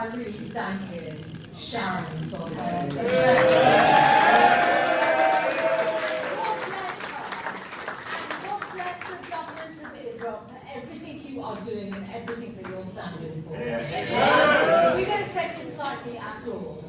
by really thanking Sharon for her. God bless the government of Israel for everything you are doing and everything that you're standing for. We don't take this lightly at all.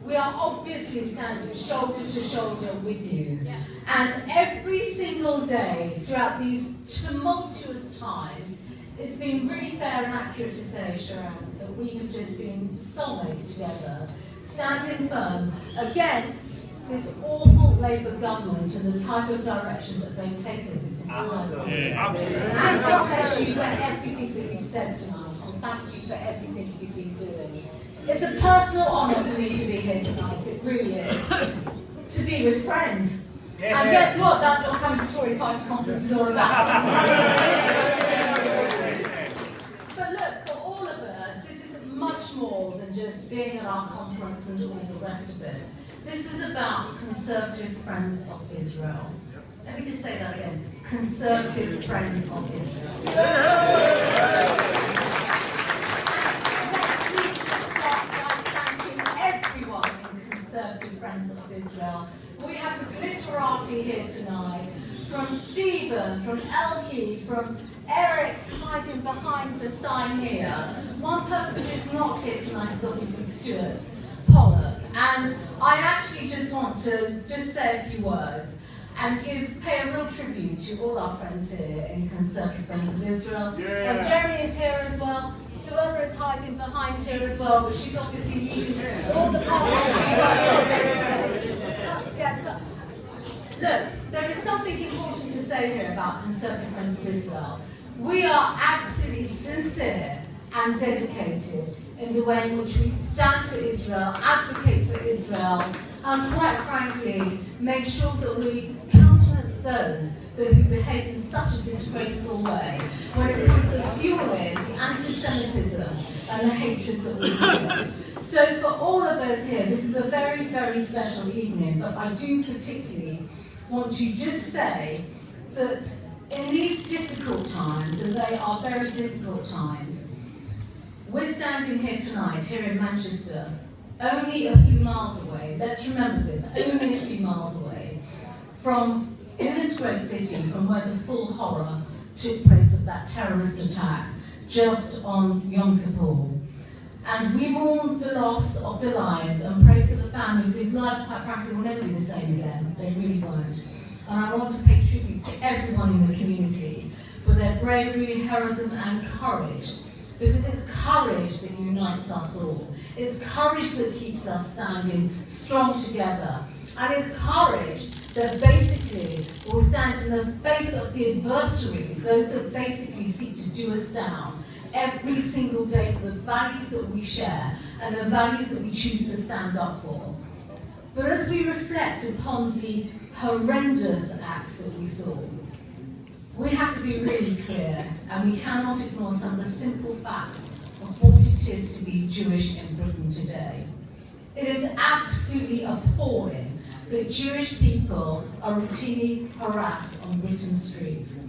We are obviously standing shoulder to shoulder with you. And every single day throughout these tumultuous times, it's been really fair and accurate to say, Sharon, that we have just been soulmates together, standing firm against this awful Labour government and the type of direction that they've taken this entire year. And God bless you for everything that you've said tonight, and thank you for everything you've been doing. It's a personal honour for me to be here tonight, it really is, to be with friends. And guess what? That's what coming to Tory Party Conference is all about. But look, for all of us, this is much more than just being at our conference and all the rest of it. This is about Conservative Friends of Israel. Let me just say that again. Conservative Friends of Israel. Let's just start by thanking everyone in Conservative Friends of Israel. We have the glitterati here tonight, from Stephen, from Elkie, from Eric hiding behind the sign here. One person who's not here tonight is obviously Stuart Pollock. And I actually just want to just say a few words and pay a real tribute to all our friends here in Conservative Friends of Israel. Jeremy is here as well. Suella is hiding behind here as well, but she's obviously leading all the parliamentary work today. Look, there is something important to say here about Conservative Friends of Israel. We are absolutely sincere and dedicated in the way in which we stand for Israel, advocate for Israel, and quite frankly, make sure that we countenance those who behave in such a disgraceful way when it comes to fueling the anti-Semitism and the hatred that we feel. So for all of us here, this is a very, very special evening, but I do particularly want to just say that in these difficult times, and they are very difficult times, we're standing here tonight, here in Manchester, only a few miles away, let's remember this, only a few miles away from, in this great city, from where the full horror took place of that terrorist attack just on Yom Kippur. And we mourn the loss of the lives and pray for the families whose lives, quite frankly, will never be the same again. They really won't. And I want to pay tribute to everyone in the community for their bravery, heroism and courage. Because it's courage that unites us all. It's courage that keeps us standing strong together. And it's courage that basically will stand in the face of the adversaries, those that basically seek to do us down, every single day for the values that we share and the values that we choose to stand up for. But as we reflect upon the horrendous acts that we saw, we have to be really clear, and we cannot ignore some of the simple facts of what it is to be Jewish in Britain today. It is absolutely appalling that Jewish people are routinely harassed on Britain streets.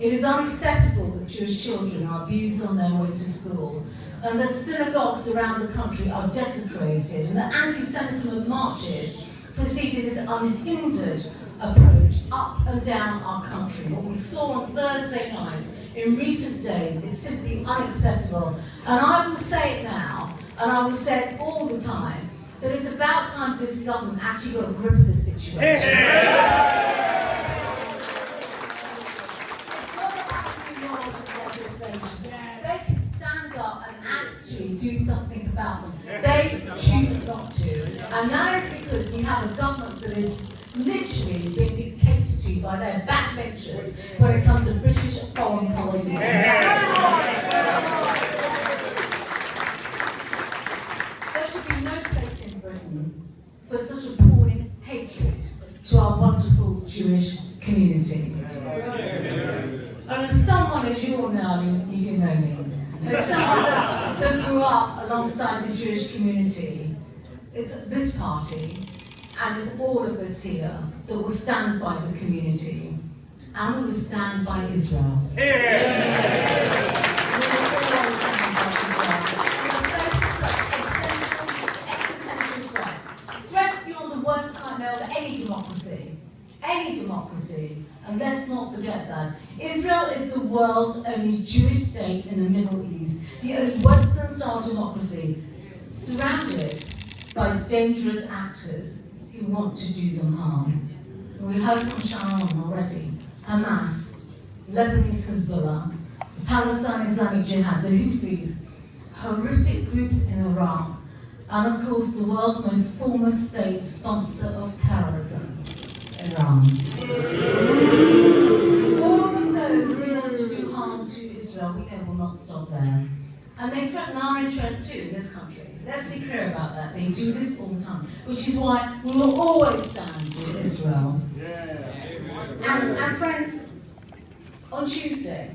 It is unacceptable that Jewish children are abused on their way to school, and that synagogues around the country are desecrated, and that anti-Semitism of marches proceeded this unhindered approach up and down our country. What we saw on Thursday night in recent days is simply unacceptable. And I will say it now, and I will say it all the time, that it's about time this government actually got a grip of the situation. It's not about new laws and legislation. They can stand up and actually do something about them. They choose not to. And that is because we have a government that is literally being dictated to by their backbenchers when it comes to British foreign policy. There should be no place in Britain for such appalling hatred to our wonderful Jewish community. And as someone, as you all know, I mean, you do know me, as someone that grew up alongside the Jewish community, it's this party and it's all of us here that will stand by the community, and we will stand by Israel. We will always stand by Israel. In the face of such And let's not forget that. Israel is the world's only Jewish state in the Middle East, the only Western-style democracy, surrounded by dangerous actors who want to do them harm. We heard from Sharon already, Hamas, Lebanese Hezbollah, the Palestine Islamic Jihad, the Houthis, horrific groups in Iraq, and of course the world's most foremost state sponsor of terrorism, Iran. All of those who want to do harm to Israel, we know will not stop there. And they threaten our interests too in this country. Let's be clear about that. They do this all the time, which is why we will always stand with Israel. And friends, on Tuesday,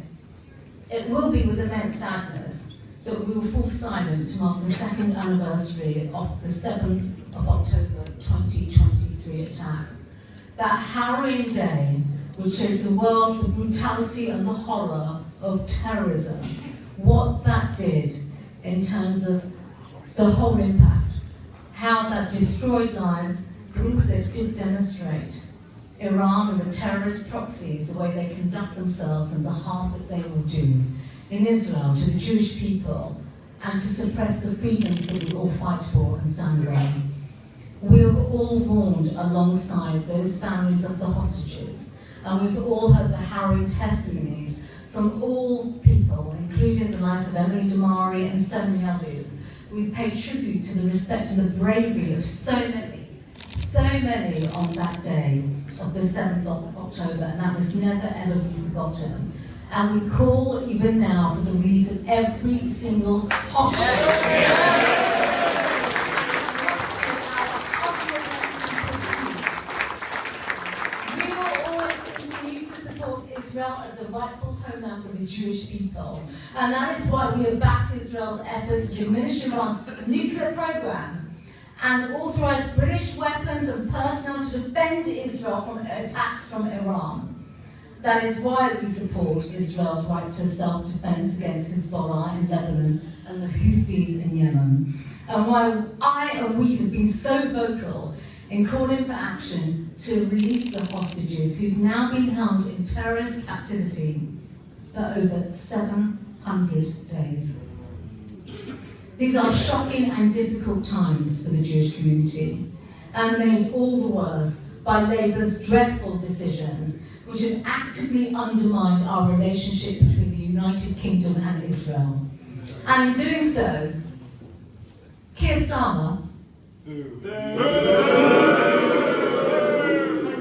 it will be with immense sadness that we will fall silent to mark the second anniversary of the 7th of October 2023 attack. That harrowing day which showed the world the brutality and the horror of terrorism, what that did in terms of the whole impact, how that destroyed lives, but also did demonstrate Iran and the terrorist proxies, the way they conduct themselves and the harm that they will do in Israel to the Jewish people and to suppress the freedoms that we all fight for and stand by. We have all mourned alongside those families of the hostages, and we've all heard the harrowing testimonies from all people, including the likes of Emily Damari and so many others. We pay tribute to the respect and the bravery of so many on that day of the 7th of October, and that must never ever be forgotten. And we call even now for the release of every single hostage. We will always continue to support Israel as a rightful homeland for the Jewish people. And that is why we have backed Israel's efforts to diminish Iran's nuclear program and authorize British weapons and personnel to defend Israel from attacks from Iran. That is why we support Israel's right to self-defense against Hezbollah in Lebanon and the Houthis in Yemen. And why I and we have been so vocal in calling for action to release the hostages who've now been held in terrorist captivity for over 700 days. These are shocking and difficult times for the Jewish community, and made all the worse by Labour's dreadful decisions, which have actively undermined our relationship between the United Kingdom and Israel. And in doing so, Keir Starmer has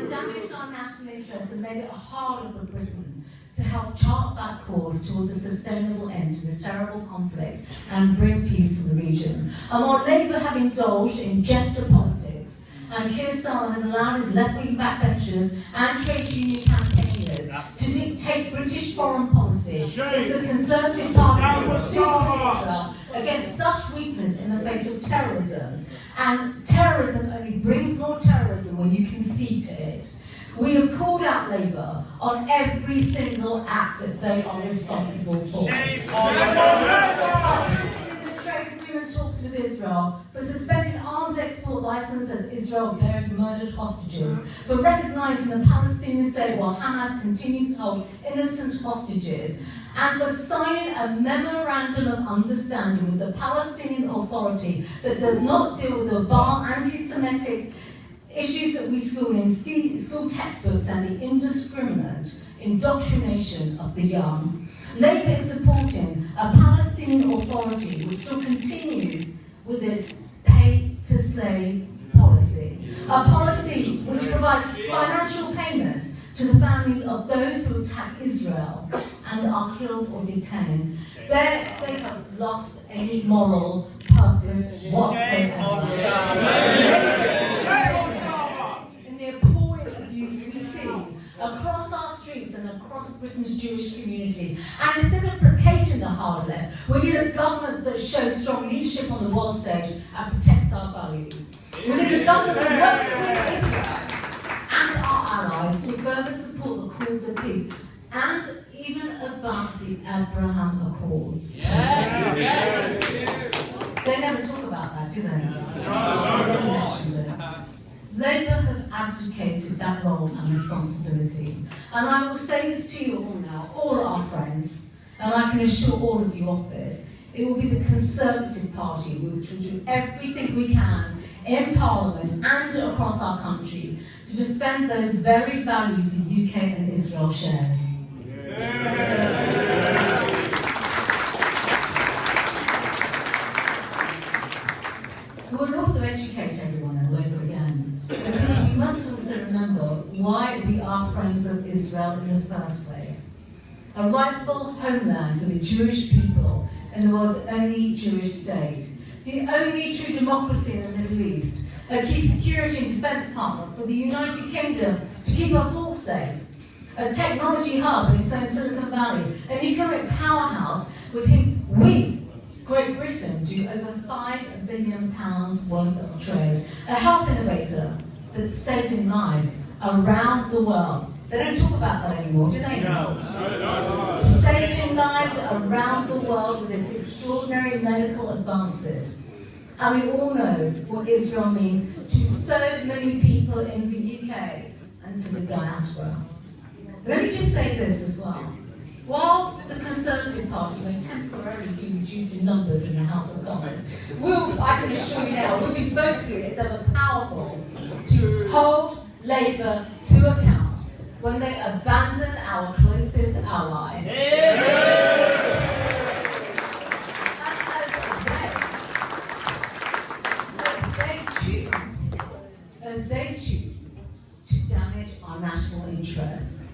damaged our national interests and made it harder for Britain to help chart that course towards a sustainable end to this terrible conflict and bring peace to the region. And while Labour have indulged in gesture politics, and Keir Starmer has allowed his left-wing backbenchers and trade union campaigners to dictate British foreign policy, it's the Conservative Party that stood with Israel against such weakness in the face of terrorism. And terrorism only brings more terrorism when you concede to it. We have called out Labour on every single act that they are responsible for. Trade agreement talks with Israel, for suspending arms export licenses as Israel buried murdered hostages, for recognising the Palestinian state while Hamas continues to hold innocent hostages, and for signing a memorandum of understanding with the Palestinian Authority that does not deal with the vile anti-Semitic issues that we school in school textbooks and the indiscriminate indoctrination of the young. Labour is supporting a Palestinian Authority which still continues with its pay-to-slay policy. A policy which provides financial payments to the families of those who attack Israel and are killed or detained. They have lost any moral purpose whatsoever. In the appalling abuse we see across our streets and across Britain's Jewish community. And instead of placating the hard left, we need a government that shows strong leadership on the world stage and protects our values. We need a government that works with Israel and our allies to further support the cause of peace and even advance the Abraham Accords. Yes. They never talk about that, do they? They never mention it. Labour have abdicated that role and responsibility. And I will say this to you all now, all our friends, and I can assure all of you of this, it will be the Conservative Party which will do everything we can in Parliament and across our country to defend those very values the UK and Israel shares. We'll also educate everyone all over again, because we must also remember why we are friends of Israel in the first place. A rightful homeland for the Jewish people in the world's only Jewish state, the only true democracy in the Middle East, a key security and defence partner for the United Kingdom to keep us all safe, a technology hub in its own Silicon Valley, an economic powerhouse with whom we, Great Britain, do over £5 billion worth of trade, a health innovator that's saving lives around the world. They don't talk about that anymore, do they? No. Saving lives around the world with its extraordinary medical advances. And we all know what Israel means to so many people in the UK and to the diaspora. Let me just say this as well. While the Conservative Party may temporarily be reduced in numbers in the House of Commons, I can assure you now, we'll be vocally as ever powerful to hold Labour to account when they abandon our closest ally. As they choose to damage our national interests.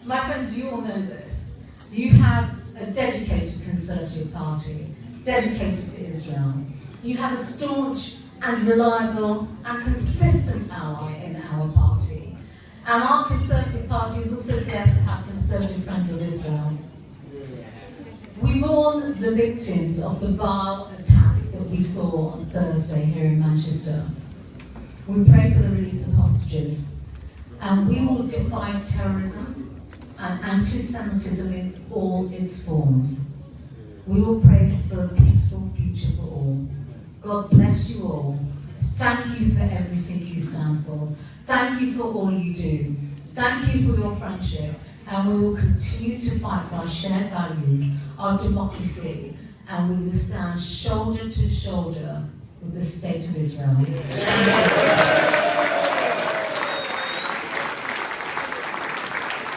My friends, you all know this. You have a dedicated Conservative Party, dedicated to Israel. You have a staunch and reliable and consistent ally in our party. And our Conservative Party is also blessed to have Conservative Friends of Israel. We mourn the victims of the vile attack that we saw on Thursday here in Manchester. We pray for the release of hostages. And we will defy terrorism and anti-Semitism in all its forms. We will pray for a peaceful future for all. God bless you all. Thank you for everything you stand for. Thank you for all you do. Thank you for your friendship. And we will continue to fight for our shared values, our democracy, and we will stand shoulder to shoulder with the state of Israel.